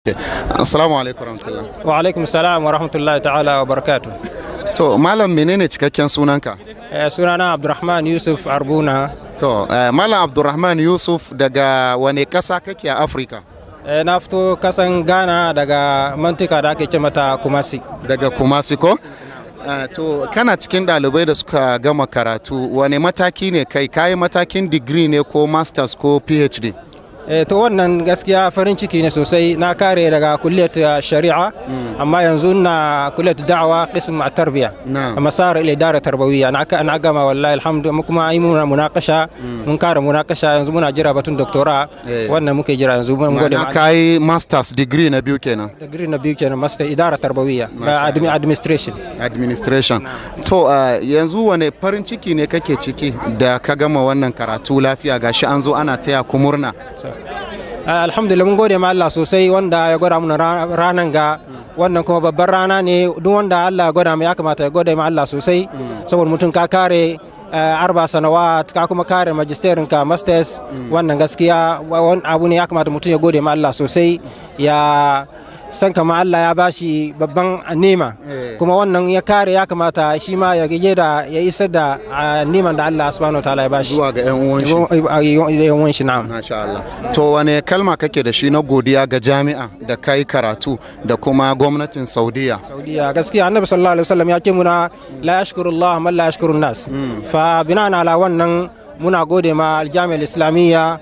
Assalamu alaikum warahmatullah. Wa alaikum salam wa rahmatullahi ta'ala wa barakatuh. To malam menene cikakken sunanka? Sunana Abdurrahman Yusuf Arbuna. To malam Abdurrahman Yusuf daga wane kasa kake a Afirka? Na fito kasan Ghana daga mantika da ake ce mata Kumasi. Daga Kumasi ko? To kana cikin ɗalibai da suka gama karatu wane mataki ne kai? Kayi matakin digiri ne ko masters ko PhD? To wannan gaskiya farin ciki ne sosai. Na kare daga kulliyar shari'a amma yanzu na kulliyar da'awa qism at-tarbiya masar ila idara tarbawiyya na gama wallahi alhamdu kuma yi muna munakasha mun kare munakasha yanzu muna jira batun doctora wannan muke jira yanzu mun gode ma kai masters degree na biyu kenan master idara tarbawiyya administration to yanzu wane farin ciki ne kake ciki da ka gama wannan karatu lafiya gashi an zo ana taya ku murna? Alhamdulillah mun gode ma Allah sosai wanda ya gwada mana ranan ga wannan kuma babbar rana ne duk wanda Allah ya gwada mu ya kamata ya gode ma Allah sosai saboda mutum ka kare 4 sanawat ka kuma kare magisterin ka masters wannan gaskiya wani abu ne ya kamata mutum ya gode ma Allah sosai ya san kama Allah ya bashi babban nema kuma wannan ya kare ya kamata shi ma ya gaje da ya isar da neman da Allah subhanahu wa ta'ala ya bashi zuwa ga yan uwan shi na'am masha Allah. To wane kalma kake da shi na godiya ga jami'a da kai karatu da kuma gwamnatin Saudiya gaskiya annabi sallallahu alaihi wasallam ya ce muna la yashkurullah man la yashkurun nas fa binana ala wannan muna gode ma aljami'a islamiyya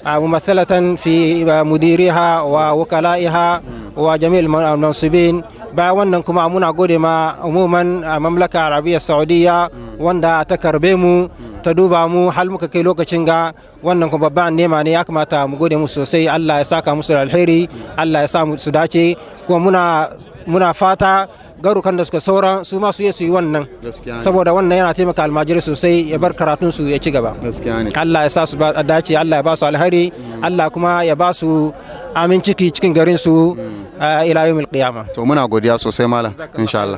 ممثلة في مديرها ووكلائها وجميع المنصبين bayan wannan kuma muna gode ma umuman mamlaka arabiya saudiya wanda ta karbe mu ta duba mu hal muka kai lokacin ga wannan kuma babban nema ne ya kamata mu gode mu sosai. Allah ya saka musu alheri, Allah ya sa mu su dace kuma muna fata garukan da suka saura su ma su yi wannan saboda wannan yana taimaka almajiri sosai ya bar karatun su ya ci gaba. Allah ya sa su dace, Allah ya ba su alheri, Allah kuma ya ba su aminciki cikin garin su ila yawmil qiyamah. To muna godiya sosai malam insha Allah.